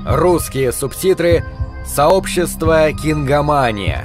Русские субтитры «Сообщество Кингомания».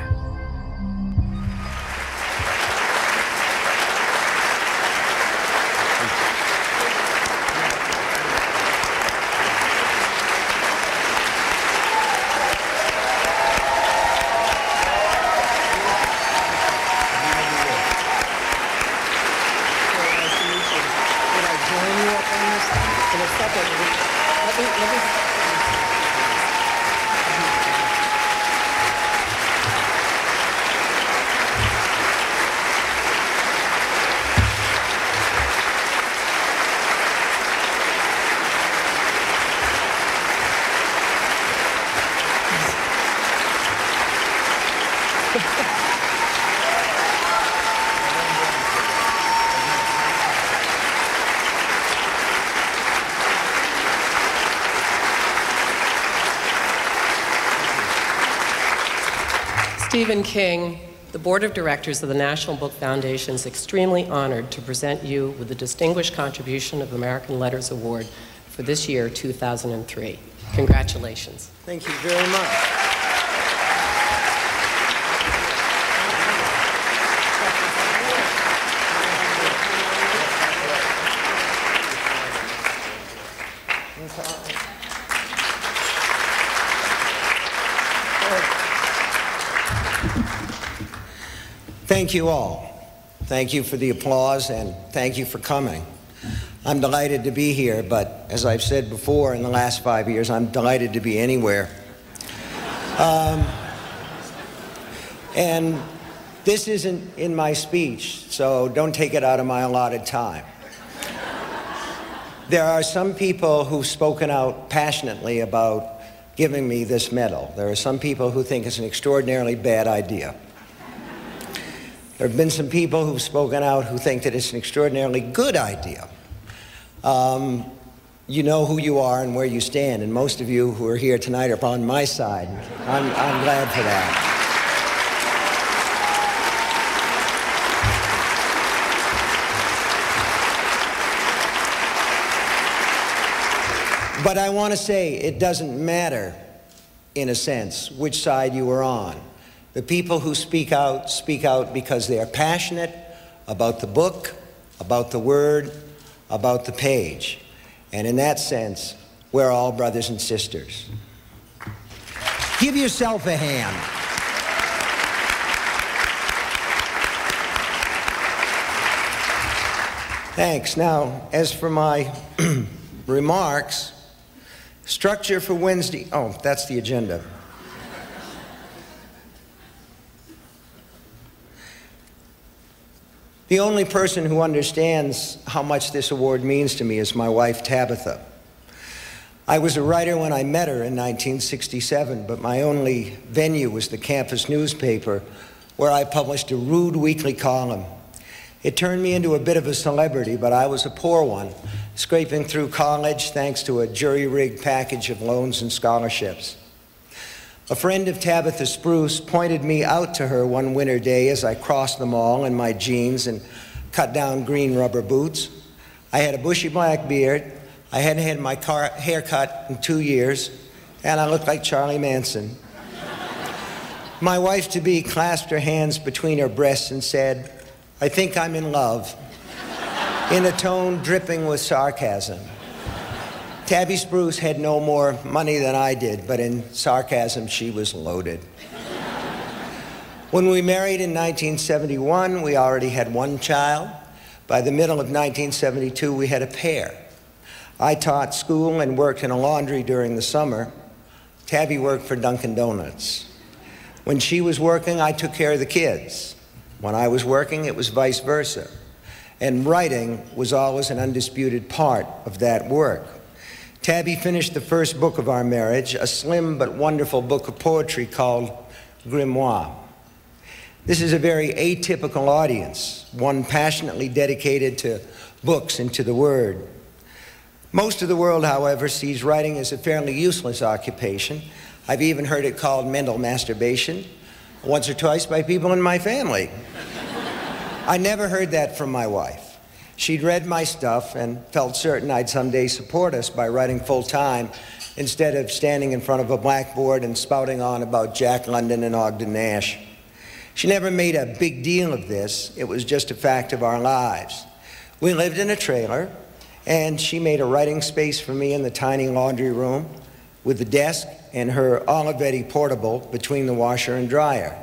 Stephen King, the Board of Directors of the National Book Foundation is extremely honored to present you with the Distinguished Contribution of American Letters Award for this year, 2003. Congratulations. Thank you very much. Thank you all. Thank you for the applause and thank you for coming. I'm delighted to be here, but as I've said before, in the last 5 years, I'm delighted to be anywhere. And this isn't in my speech, so don't take it out of my allotted time. There are some people who've spoken out passionately about giving me this medal. There are some people who think it's an extraordinarily bad idea. There have been some people who've spoken out who think that it's an extraordinarily good idea. You know who you are and where you stand, and most of you who are here tonight are on my side. I'm glad for that. But I want to say it doesn't matter, in a sense, which side you are on. The people who speak out because they are passionate about the book, about the word, about the page. And in that sense, we're all brothers and sisters. Give yourself a hand. Thanks. Now, as for my remarks, structure for Wednesday, oh, that's the agenda. The only person who understands how much this award means to me is my wife, Tabitha. I was a writer when I met her in 1967, but my only venue was the campus newspaper, where I published a rude weekly column. It turned me into a bit of a celebrity, but I was a poor one, scraping through college thanks to a jury-rigged package of loans and scholarships. A friend of Tabitha Spruce pointed me out to her one winter day as I crossed the mall in my jeans and cut down green rubber boots. I had a bushy black beard, I hadn't had my hair cut in 2 years, and I looked like Charlie Manson. My wife-to-be clasped her hands between her breasts and said, "I think I'm in love," in a tone dripping with sarcasm. Tabby Spruce had no more money than I did, but in sarcasm, she was loaded. When we married in 1971, we already had one child. By the middle of 1972, we had a pair. I taught school and worked in a laundry during the summer. Tabby worked for Dunkin' Donuts. When she was working, I took care of the kids. When I was working, it was vice versa. And writing was always an undisputed part of that work. Tabby finished the first book of our marriage, a slim but wonderful book of poetry called Grimoire. This is a very atypical audience, one passionately dedicated to books and to the word. Most of the world, however, sees writing as a fairly useless occupation. I've even heard it called mental masturbation, once or twice by people in my family. I never heard that from my wife. She'd read my stuff and felt certain I'd someday support us by writing full-time instead of standing in front of a blackboard and spouting on about Jack London and Ogden Nash. She never made a big deal of this. It was just a fact of our lives. We lived in a trailer, and she made a writing space for me in the tiny laundry room with the desk and her Olivetti portable between the washer and dryer.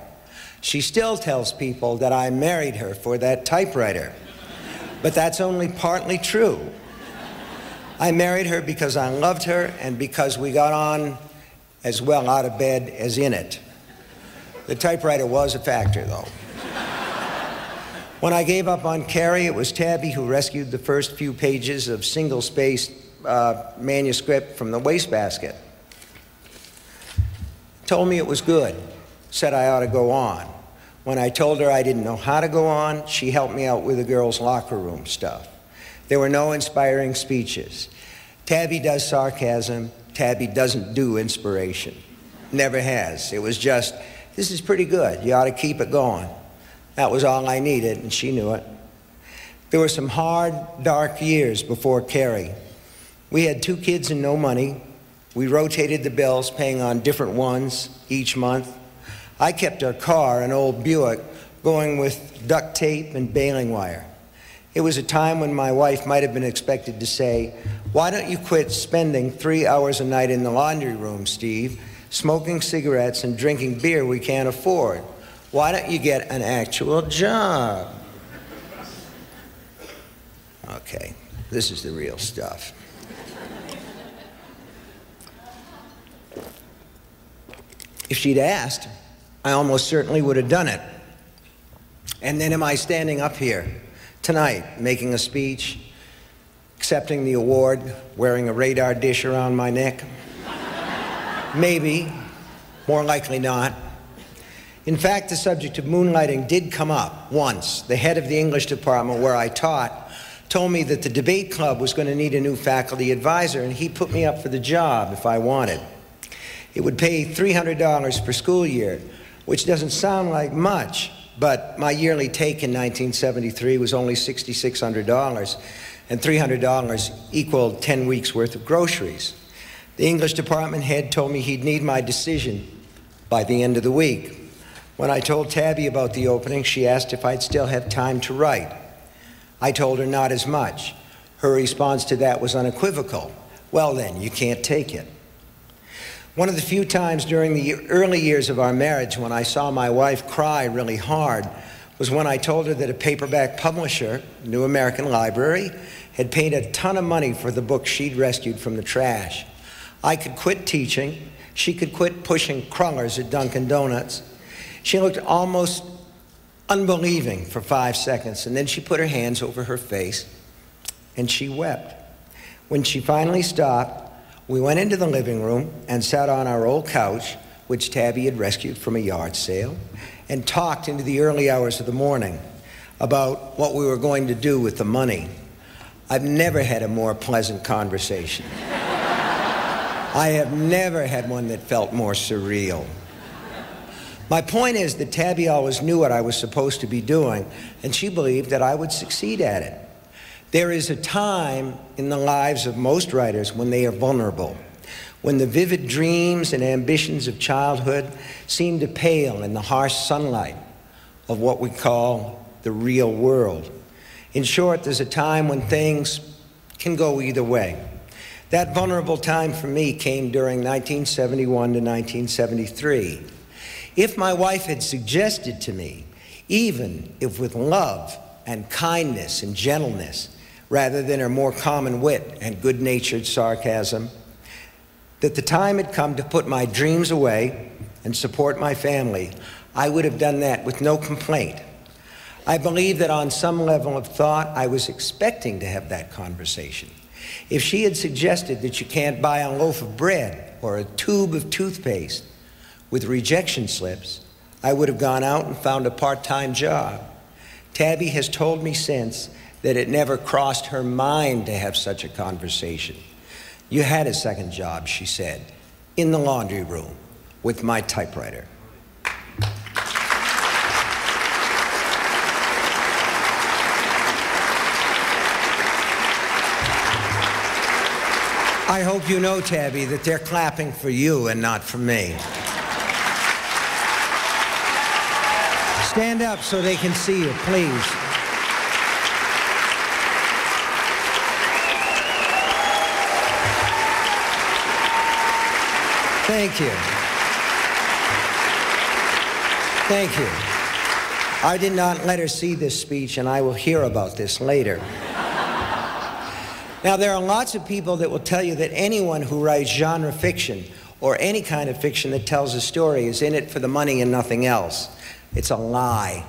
She still tells people that I married her for that typewriter, but that's only partly true. I married her because I loved her and because we got on as well out of bed as in it. The typewriter was a factor, though. When I gave up on Carrie, it was Tabby who rescued the first few pages of single-spaced manuscript from the wastebasket. Told me it was good, said I ought to go on. When I told her I didn't know how to go on, she helped me out with the girls' locker room stuff. There were no inspiring speeches. Tabby does sarcasm. Tabby doesn't do inspiration. Never has. It was just, this is pretty good. You ought to keep it going. That was all I needed, and she knew it. There were some hard, dark years before Carrie. We had 2 kids and no money. We rotated the bills, paying on different ones each month. I kept our car, an old Buick, going with duct tape and baling wire. It was a time when my wife might have been expected to say, "Why don't you quit spending 3 hours a night in the laundry room, Steve, smoking cigarettes and drinking beer we can't afford? Why don't you get an actual job?" Okay, this is the real stuff. If she'd asked, I almost certainly would have done it. And then am I standing up here tonight, making a speech, accepting the award, wearing a radar dish around my neck? Maybe, more likely not. In fact, the subject of moonlighting did come up once. The head of the English department where I taught told me that the debate club was going to need a new faculty advisor, and he put me up for the job if I wanted. It would pay $300 per school year, which doesn't sound like much, but my yearly take in 1973 was only $6,600, and $300 equaled 10 weeks' worth of groceries. The English department head told me he'd need my decision by the end of the week. When I told Tabby about the opening, she asked if I'd still have time to write. I told her not as much. Her response to that was unequivocal. "Well then, you can't take it." One of the few times during the early years of our marriage when I saw my wife cry really hard was when I told her that a paperback publisher, New American Library, had paid a ton of money for the book she'd rescued from the trash. I could quit teaching. She could quit pushing crullers at Dunkin' Donuts. She looked almost unbelieving for 5 seconds, and then she put her hands over her face, and she wept. When she finally stopped, we went into the living room and sat on our old couch, which Tabby had rescued from a yard sale, and talked into the early hours of the morning about what we were going to do with the money. I've never had a more pleasant conversation. I have never had one that felt more surreal. My point is that Tabby always knew what I was supposed to be doing, and she believed that I would succeed at it. There is a time in the lives of most writers when they are vulnerable, when the vivid dreams and ambitions of childhood seem to pale in the harsh sunlight of what we call the real world. In short, there's a time when things can go either way. That vulnerable time for me came during 1971 to 1973. If my wife had suggested to me, even if with love and kindness and gentleness, rather than her more common wit and good-natured sarcasm, that the time had come to put my dreams away and support my family, I would have done that with no complaint. I believe that on some level of thought, I was expecting to have that conversation. If she had suggested that you can't buy a loaf of bread or a tube of toothpaste with rejection slips, I would have gone out and found a part-time job. Tabby has told me since that it never crossed her mind to have such a conversation. "You had a second job," she said, "in the laundry room with my typewriter." I hope you know, Tabby, that they're clapping for you and not for me. Stand up so they can see you, please. Thank you. Thank you. I did not let her see this speech, and I will hear about this later. Now, there are lots of people that will tell you that anyone who writes genre fiction or any kind of fiction that tells a story is in it for the money and nothing else. It's a lie.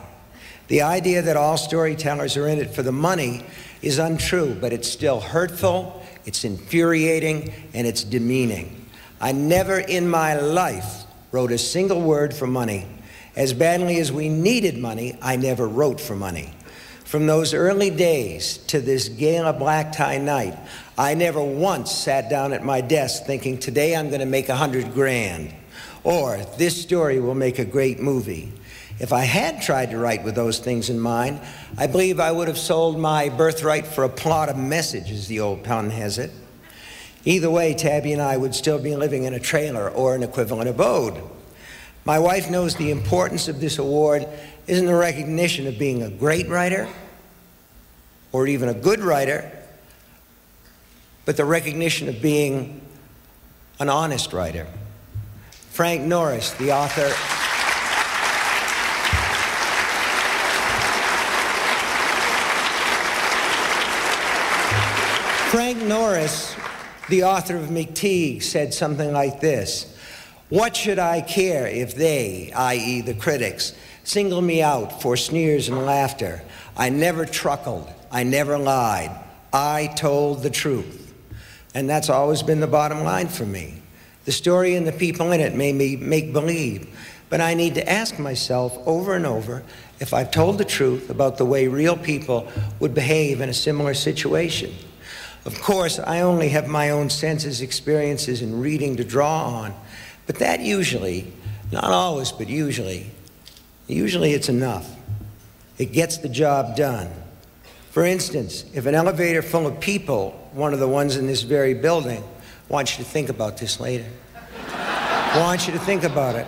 The idea that all storytellers are in it for the money is untrue, but it's still hurtful, it's infuriating, and it's demeaning. I never in my life wrote a single word for money. As badly as we needed money, I never wrote for money. From those early days to this gala black tie night, I never once sat down at my desk thinking, today I'm going to make 100 grand, or this story will make a great movie. If I had tried to write with those things in mind, I believe I would have sold my birthright for a plot of message, as the old pun has it. Either way, Tabby and I would still be living in a trailer or an equivalent abode. My wife knows the importance of this award isn't the recognition of being a great writer or even a good writer, but the recognition of being an honest writer. Frank Norris, the author... Frank Norris, the author of McTeague, said something like this: "What should I care if they, i.e. the critics, single me out for sneers and laughter? I never truckled, I never lied, I told the truth." And that's always been the bottom line for me. The story and the people in it may be make-believe, but I need to ask myself over and over if I've told the truth about the way real people would behave in a similar situation. Of course, I only have my own senses, experiences, and reading to draw on, but that usually, not always, but usually it's enough. It gets the job done. For instance, if an elevator full of people, one of the ones in this very building, I want you to think about this later. I want you to think about it.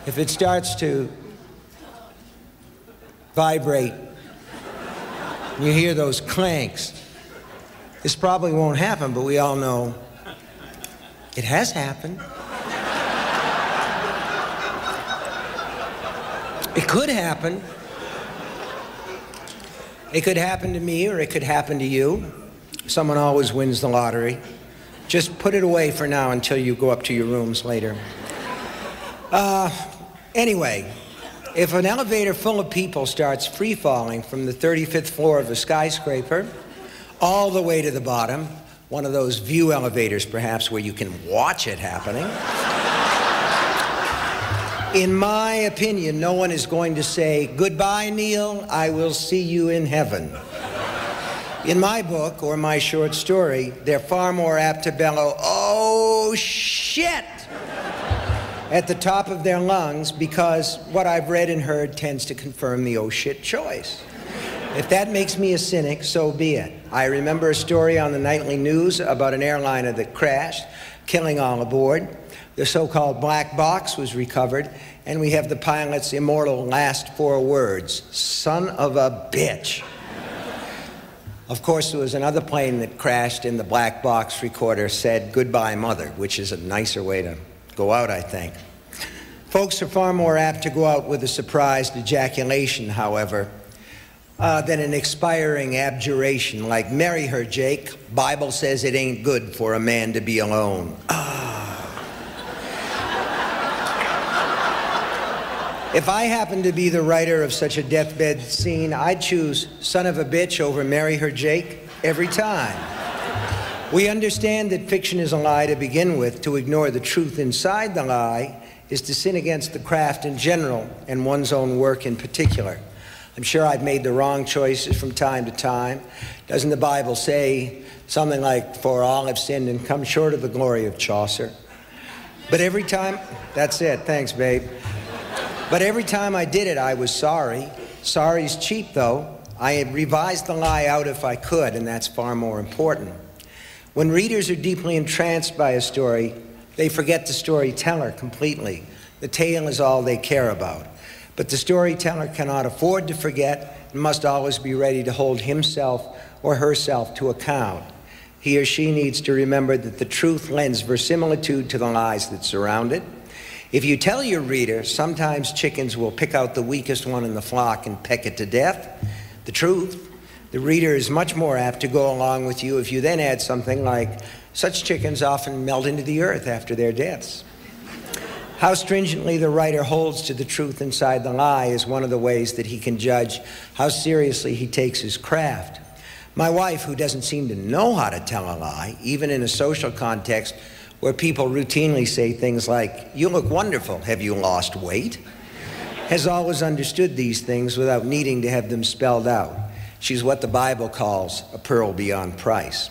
If it starts to vibrate, and you hear those clanks, this probably won't happen, but we all know it has happened. It could happen. It could happen to me, or it could happen to you. Someone always wins the lottery. Just put it away for now until you go up to your rooms later. Anyway, if an elevator full of people starts free-falling from the 35th floor of a skyscraper all the way to the bottom, one of those view elevators perhaps where you can watch it happening, in my opinion, no one is going to say, "Goodbye, Neil, I will see you in heaven." In my book, or my short story, they're far more apt to bellow, "Oh, shit!" at the top of their lungs, because what I've read and heard tends to confirm the "oh, shit" choice. If that makes me a cynic, so be it. I remember a story on the nightly news about an airliner that crashed, killing all aboard. The so-called black box was recovered, and we have the pilot's immortal last 4 words: "Son of a bitch." Of course, there was another plane that crashed, and the black box recorder said, "Goodbye, mother," which is a nicer way to go out, I think. Folks are far more apt to go out with a surprised ejaculation, however, than an expiring abjuration, like, "Marry her, Jake. Bible says it ain't good for a man to be alone." If I happened to be the writer of such a deathbed scene, I'd choose "son of a bitch" over "marry her, Jake" every time. We understand that fiction is a lie to begin with. To ignore the truth inside the lie is to sin against the craft in general and one's own work in particular. I'm sure I've made the wrong choices from time to time. Doesn't the Bible say something like, "For all have sinned and come short of the glory of Chaucer"? But every time, that's it, thanks, babe. But every time I did it, I was sorry. Sorry's cheap, though. I had revised the lie out if I could, and that's far more important. When readers are deeply entranced by a story, they forget the storyteller completely. The tale is all they care about. But the storyteller cannot afford to forget and must always be ready to hold himself or herself to account. He or she needs to remember that the truth lends verisimilitude to the lies that surround it. If you tell your reader, sometimes chickens will pick out the weakest one in the flock and peck it to death, the truth, the reader is much more apt to go along with you if you then add something like, such chickens often melt into the earth after their deaths. How stringently the writer holds to the truth inside the lie is one of the ways that he can judge how seriously he takes his craft. My wife, who doesn't seem to know how to tell a lie, even in a social context where people routinely say things like, you look wonderful, have you lost weight? Has always understood these things without needing to have them spelled out. She's what the Bible calls a pearl beyond price.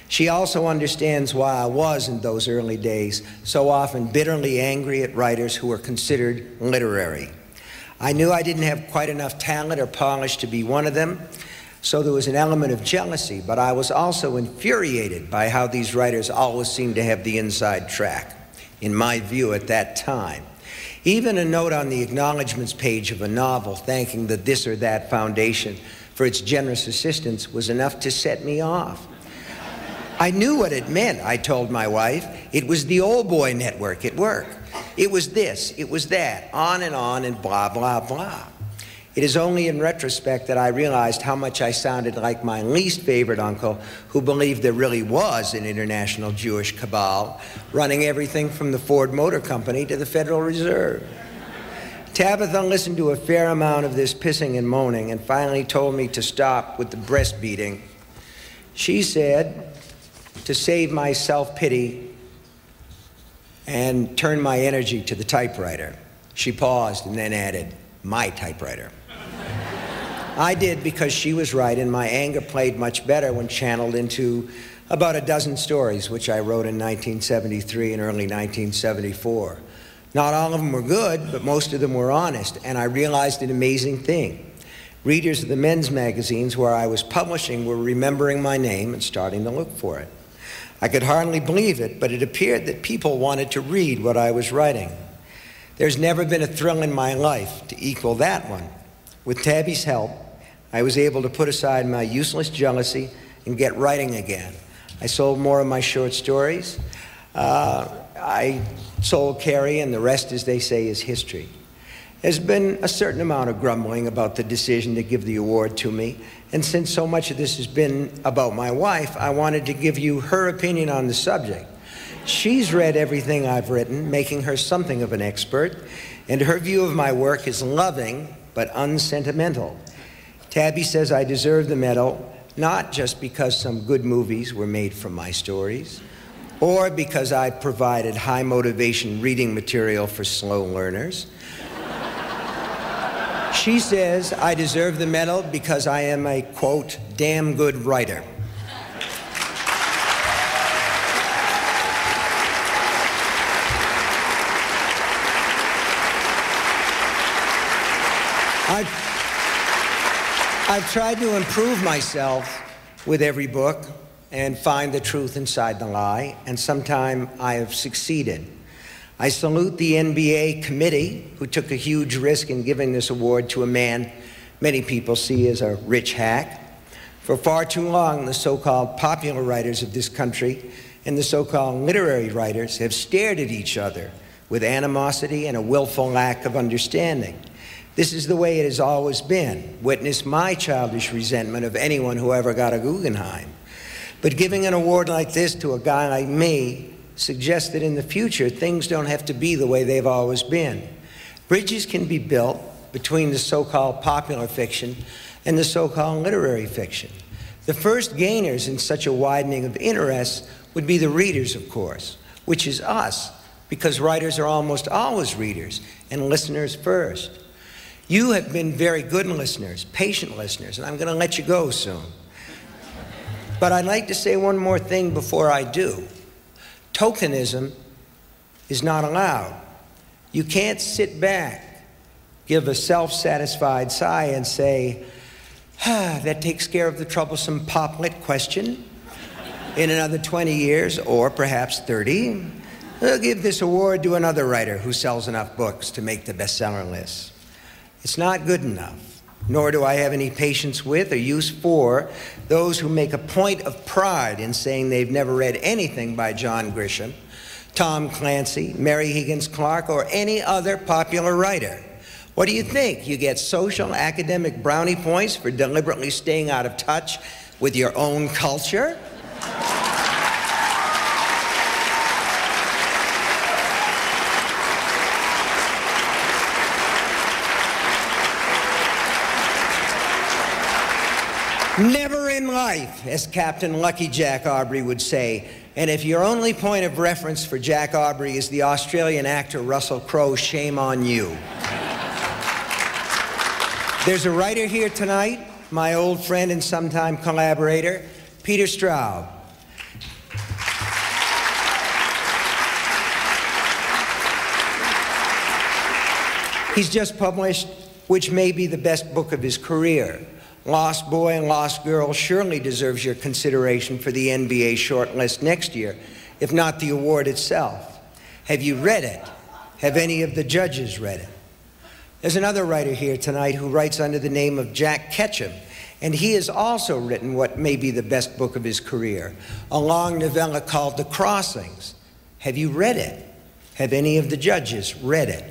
She also understands why I was, in those early days, so often bitterly angry at writers who were considered literary. I knew I didn't have quite enough talent or polish to be one of them, so there was an element of jealousy, but I was also infuriated by how these writers always seemed to have the inside track, in my view at that time. Even a note on the acknowledgments page of a novel thanking the this or that foundation for its generous assistance was enough to set me off. I knew what it meant, I told my wife. It was the old boy network at work. It was this, it was that, on and blah, blah, blah. It is only in retrospect that I realized how much I sounded like my least favorite uncle who believed there really was an international Jewish cabal running everything from the Ford Motor Company to the Federal Reserve. Tabitha listened to a fair amount of this pissing and moaning and finally told me to stop with the breastbeating. She said, to save my self-pity and turn my energy to the typewriter. She paused and then added, my typewriter. I did because she was right, and my anger played much better when channeled into about a dozen stories, which I wrote in 1973 and early 1974. Not all of them were good, but most of them were honest, and I realized an amazing thing. Readers of the men's magazines where I was publishing were remembering my name and starting to look for it. I could hardly believe it, but it appeared that people wanted to read what I was writing. There's never been a thrill in my life to equal that one. With Tabby's help, I was able to put aside my useless jealousy and get writing again. I sold more of my short stories. I sold Carrie, and the rest, as they say, is history. There's been a certain amount of grumbling about the decision to give the award to me, and since so much of this has been about my wife, I wanted to give you her opinion on the subject. She's read everything I've written, making her something of an expert, and her view of my work is loving but unsentimental. Tabby says I deserve the medal, not just because some good movies were made from my stories, or because I provided high motivation reading material for slow learners. She says I deserve the medal because I am a, quote, damn good writer. I've tried to improve myself with every book and find the truth inside the lie, and sometimes I have succeeded. I salute the NBA committee who took a huge risk in giving this award to a man many people see as a rich hack. For far too long, the so-called popular writers of this country and the so-called literary writers have stared at each other with animosity and a willful lack of understanding. This is the way it has always been. Witness my childish resentment of anyone who ever got a Guggenheim. But giving an award like this to a guy like me suggests that in the future, things don't have to be the way they've always been. Bridges can be built between the so-called popular fiction and the so-called literary fiction. The first gainers in such a widening of interests would be the readers, of course, which is us, because writers are almost always readers and listeners first. You have been very good listeners, patient listeners, and I'm going to let you go soon. But I'd like to say one more thing before I do. Tokenism is not allowed. You can't sit back, give a self-satisfied sigh and say, that takes care of the troublesome pop-lit question. In another 20 years, or perhaps 30, we'll give this award to another writer who sells enough books to make the bestseller list. It's not good enough, nor do I have any patience with or use for those who make a point of pride in saying they've never read anything by John Grisham, Tom Clancy, Mary Higgins Clark, or any other popular writer. What do you think? You get social academic brownie points for deliberately staying out of touch with your own culture? Never in life, as Captain Lucky Jack Aubrey would say. And if your only point of reference for Jack Aubrey is the Australian actor Russell Crowe, shame on you. There's a writer here tonight, my old friend and sometime collaborator, Peter Straub. He's just published which may be the best book of his career. Lost Boy and Lost Girl surely deserves your consideration for the NBA shortlist next year, if not the award itself. Have you read it? Have any of the judges read it? There's another writer here tonight who writes under the name of Jack Ketchum, and he has also written what may be the best book of his career, a long novella called The Crossings. Have you read it? Have any of the judges read it?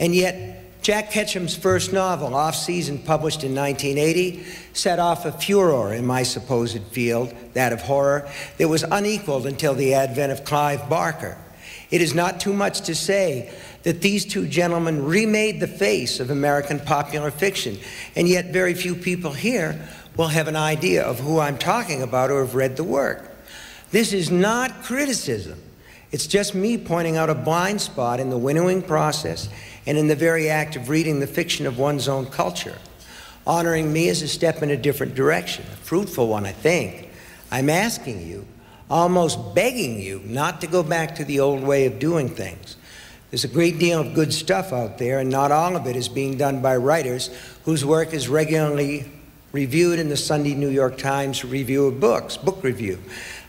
And yet, Jack Ketchum's first novel, Off Season, published in 1980, set off a furor in my supposed field, that of horror, that was unequaled until the advent of Clive Barker. It is not too much to say that these two gentlemen remade the face of American popular fiction, and yet very few people here will have an idea of who I'm talking about or have read the work. This is not criticism. It's just me pointing out a blind spot in the winnowing process and in the very act of reading the fiction of one's own culture. Honoring me is a step in a different direction, a fruitful one, I think. I'm asking you, almost begging you, not to go back to the old way of doing things. There's a great deal of good stuff out there, and not all of it is being done by writers whose work is regularly reviewed in the Sunday New York Times Review of Books, book review.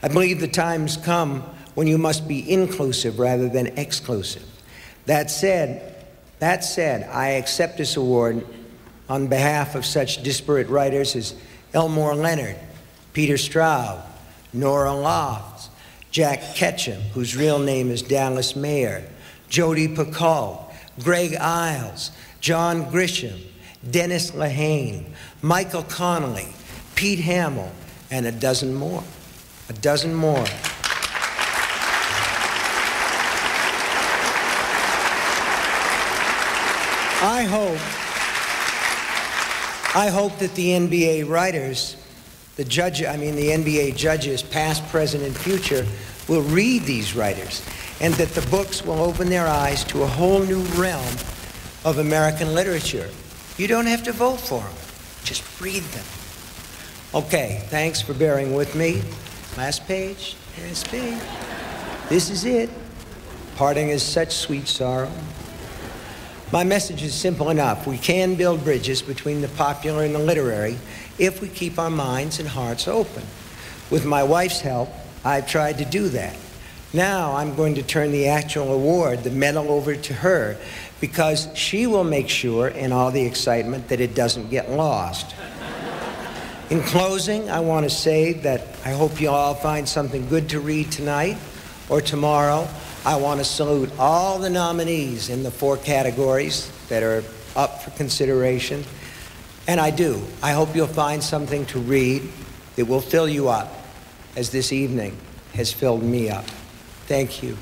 I believe the times come when you must be inclusive rather than exclusive. That said, I accept this award on behalf of such disparate writers as Elmore Leonard, Peter Straub, Nora Lofts, Jack Ketchum, whose real name is Dallas Mayer, Jodi Picoult, Greg Iles, John Grisham, Dennis Lehane, Michael Connolly, Pete Hamill, and a dozen more. A dozen more. I hope that the NBA writers, the NBA judges, past, present, and future, will read these writers, and that the books will open their eyes to a whole new realm of American literature. You don't have to vote for them. Just read them. Okay, thanks for bearing with me. Last page. Last page. This is it. Parting is such sweet sorrow. My message is simple enough. We can build bridges between the popular and the literary if we keep our minds and hearts open. With my wife's help, I've tried to do that. Now I'm going to turn the actual award, the medal, over to her, because she will make sure in all the excitement that it doesn't get lost. In closing, I want to say that I hope you all find something good to read tonight or tomorrow. I want to salute all the nominees in the 4 categories that are up for consideration. And I do. I hope you'll find something to read that will fill you up, as this evening has filled me up. Thank you.